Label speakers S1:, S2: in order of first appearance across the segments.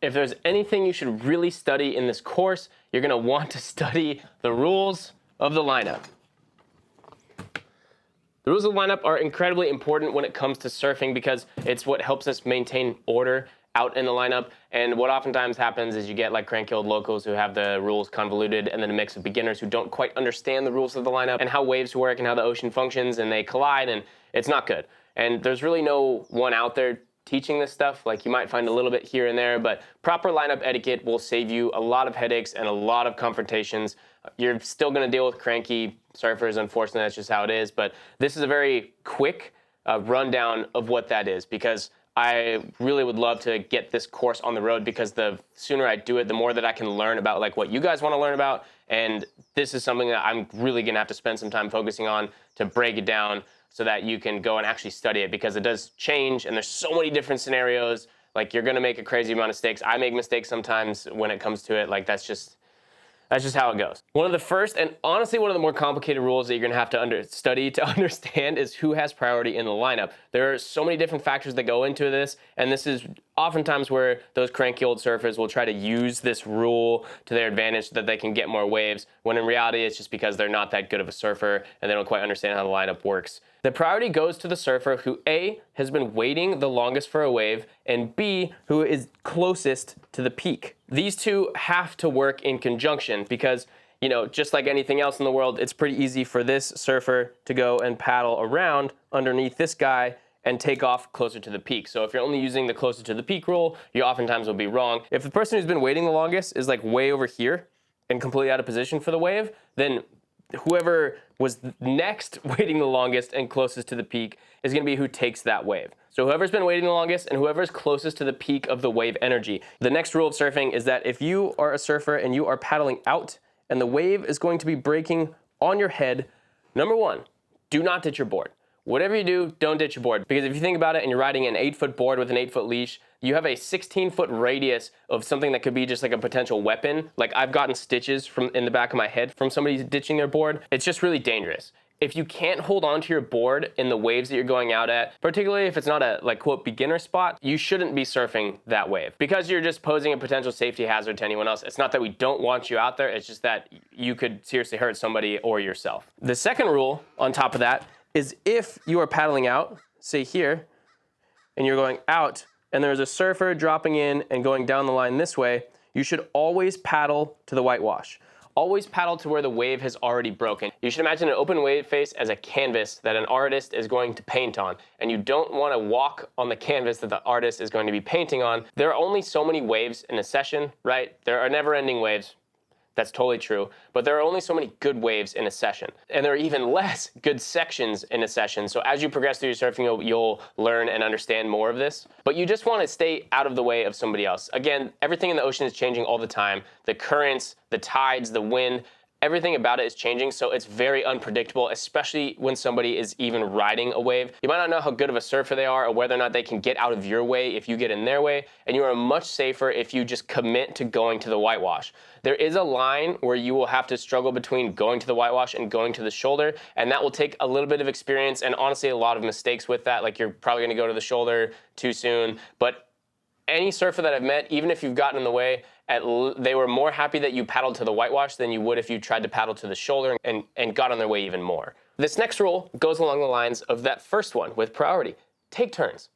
S1: If there's anything you should really study in this course, you're going to want to study the rules of the lineup. The rules of the lineup are incredibly important when it comes to surfing because it's what helps us maintain order out in the lineup. And what oftentimes happens is you get like cranky old locals who have the rules convoluted, and then a mix of beginners who don't quite understand the rules of the lineup and how waves work and how the ocean functions, and they collide, and it's not good. And there's really no one out there teaching this stuff. Like, you might find a little bit here and there, but proper lineup etiquette will save you a lot of headaches and a lot of confrontations. You're still going to deal with cranky surfers. Unfortunately, that's just how it is. But this is a very quick rundown of what that is, because I really would love to get this course on the road, because the sooner I do it, the more that I can learn about like what you guys want to learn about. And this is something that I'm really going to have to spend some time focusing on to break it down so that you can go and actually study it, because it does change and there's so many different scenarios. Like, you're going to make a crazy amount of mistakes. I make mistakes sometimes when it comes to it. Like, that's just how it goes. One of the first, and honestly one of the more complicated rules that you're gonna have to study to understand, is who has priority in the lineup. There are so many different factors that go into this, and this is oftentimes where those cranky old surfers will try to use this rule to their advantage so that they can get more waves, when in reality it's just because they're not that good of a surfer and they don't quite understand how the lineup works. The priority goes to the surfer who A, has been waiting the longest for a wave, and B, who is closest to the peak. These two have to work in conjunction because, you know, just like anything else in the world, it's pretty easy for this surfer to go and paddle around underneath this guy and take off closer to the peak. So if you're only using the closer to the peak rule, you oftentimes will be wrong. If the person who's been waiting the longest is like way over here and completely out of position for the wave, then whoever was next waiting the longest and closest to the peak is going to be who takes that wave. So whoever's been waiting the longest and whoever's closest to the peak of the wave energy. The next rule of surfing is that if you are a surfer and you are paddling out and the wave is going to be breaking on your head, number one, do not ditch your board. Whatever you do, don't ditch your board. Because if you think about it and you're riding an 8-foot board with an 8-foot leash, you have a 16-foot radius of something that could be just like a potential weapon. Like, I've gotten stitches from in the back of my head from somebody ditching their board. It's just really dangerous. If you can't hold on to your board in the waves that you're going out at, particularly if it's not a like quote beginner spot, you shouldn't be surfing that wave, because you're just posing a potential safety hazard to anyone else. It's not that we don't want you out there, it's just that you could seriously hurt somebody or yourself. The second rule on top of that is if you are paddling out, say here, and you're going out, and there's a surfer dropping in and going down the line this way, you should always paddle to the whitewash. Always paddle to where the wave has already broken. You should imagine an open wave face as a canvas that an artist is going to paint on, and you don't want to walk on the canvas that the artist is going to be painting on. There are only so many waves in a session, right? There are never-ending waves. That's totally true, but there are only so many good waves in a session, and there are even less good sections in a session. So as you progress through your surfing, you'll learn and understand more of this, but you just want to stay out of the way of somebody else. Again, everything in the ocean is changing all the time. The currents, the tides, the wind, everything about it is changing, so it's very unpredictable, especially when somebody is even riding a wave. You might not know how good of a surfer they are or whether or not they can get out of your way if you get in their way, and you are much safer if you just commit to going to the whitewash. There is a line where you will have to struggle between going to the whitewash and going to the shoulder, and that will take a little bit of experience and honestly a lot of mistakes with that. Like, you're probably going to go to the shoulder too soon, but any surfer that I've met, even if you've gotten in the way, they were more happy that you paddled to the whitewash than you would if you tried to paddle to the shoulder and got on their way even more. This next rule goes along the lines of that first one with priority. Take turns.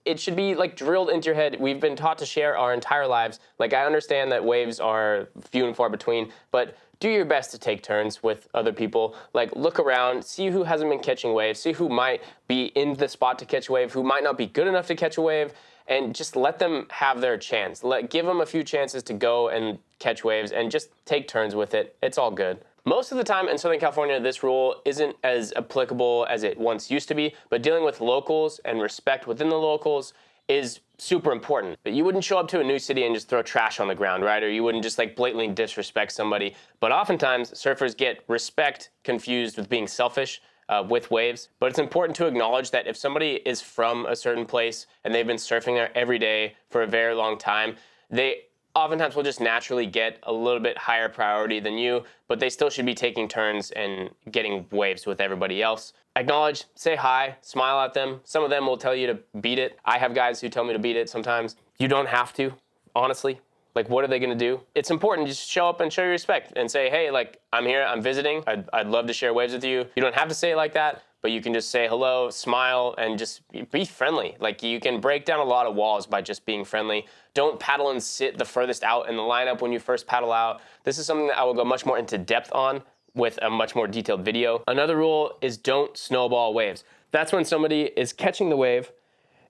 S1: It should be like drilled into your head. We've been taught to share our entire lives. Like, I understand that waves are few and far between, but do your best to take turns with other people. Like, look around, see who hasn't been catching waves, see who might be in the spot to catch a wave, who might not be good enough to catch a wave, and just let them have their chance. Give them a few chances to go and catch waves and just take turns with it. It's all good. Most of the time in Southern California, this rule isn't as applicable as it once used to be, but dealing with locals and respect within the locals is super important. But you wouldn't show up to a new city and just throw trash on the ground, right? Or you wouldn't just like blatantly disrespect somebody. But oftentimes, surfers get respect confused with being selfish. With waves, but it's important to acknowledge that if somebody is from a certain place and they've been surfing there every day for a very long time, they oftentimes will just naturally get a little bit higher priority than you, but they still should be taking turns and getting waves with everybody else. Acknowledge, say hi, smile at them. Some of them will tell you to beat it. I have guys who tell me to beat it sometimes. You don't have to. honestly. Like, what are they going to do? It's important to just show up and show your respect and say, hey, like, I'm here, I'm visiting. I'd love to share waves with you. You don't have to say it like that, but you can just say hello, smile, and just be friendly. Like, you can break down a lot of walls by just being friendly. Don't paddle and sit the furthest out in the lineup when you first paddle out. This is something that I will go much more into depth on with a much more detailed video. Another rule is don't snowball waves. That's when somebody is catching the wave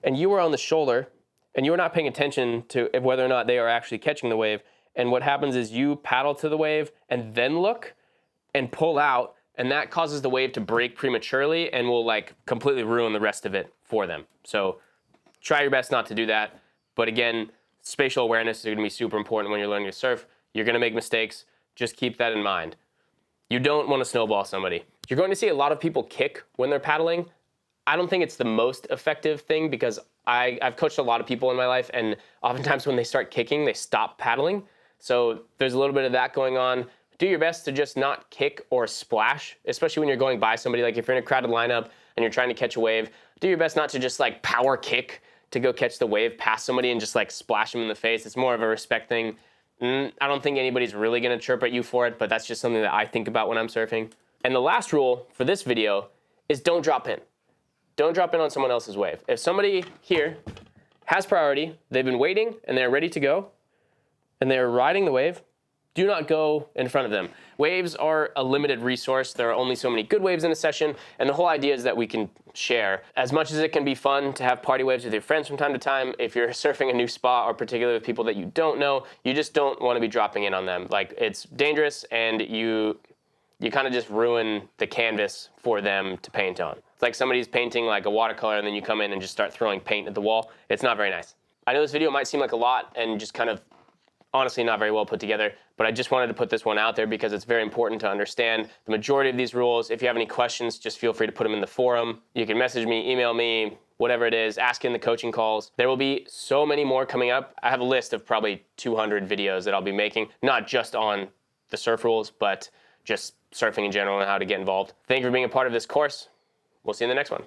S1: and you are on the shoulder and you're not paying attention to whether or not they are actually catching the wave. And what happens is you paddle to the wave and then look and pull out, and that causes the wave to break prematurely and will like completely ruin the rest of it for them. So try your best not to do that. But again, spatial awareness is gonna be super important when you're learning to surf. You're gonna make mistakes. Just keep that in mind. You don't want to snowball somebody. You're going to see a lot of people kick when they're paddling. I don't think it's the most effective thing because I've coached a lot of people in my life, and oftentimes when they start kicking, they stop paddling. So there's a little bit of that going on. Do your best to just not kick or splash, especially when you're going by somebody. Like if you're in a crowded lineup and you're trying to catch a wave, do your best not to just like power kick to go catch the wave past somebody and just like splash them in the face. It's more of a respect thing. I don't think anybody's really gonna chirp at you for it, but that's just something that I think about when I'm surfing. And the last rule for this video is don't drop in. Don't drop in on someone else's wave. If somebody here has priority, they've been waiting and they're ready to go, and they're riding the wave, do not go in front of them. Waves are a limited resource. There are only so many good waves in a session, and the whole idea is that we can share. As much as it can be fun to have party waves with your friends from time to time, if you're surfing a new spot or particularly with people that you don't know, you just don't want to be dropping in on them. Like, it's dangerous, and you kind of just ruin the canvas for them to paint on. It's like somebody's painting like a watercolor and then you come in and just start throwing paint at the wall. It's not very nice. I know this video might seem like a lot and just kind of honestly not very well put together, but I just wanted to put this one out there because it's very important to understand the majority of these rules. If you have any questions, just feel free to put them in the forum. You can message me, email me, whatever it is, ask in the coaching calls. There will be so many more coming up. I have a list of probably 200 videos that I'll be making, not just on the surf rules, but just surfing in general and how to get involved. Thank you for being a part of this course. We'll see you in the next one.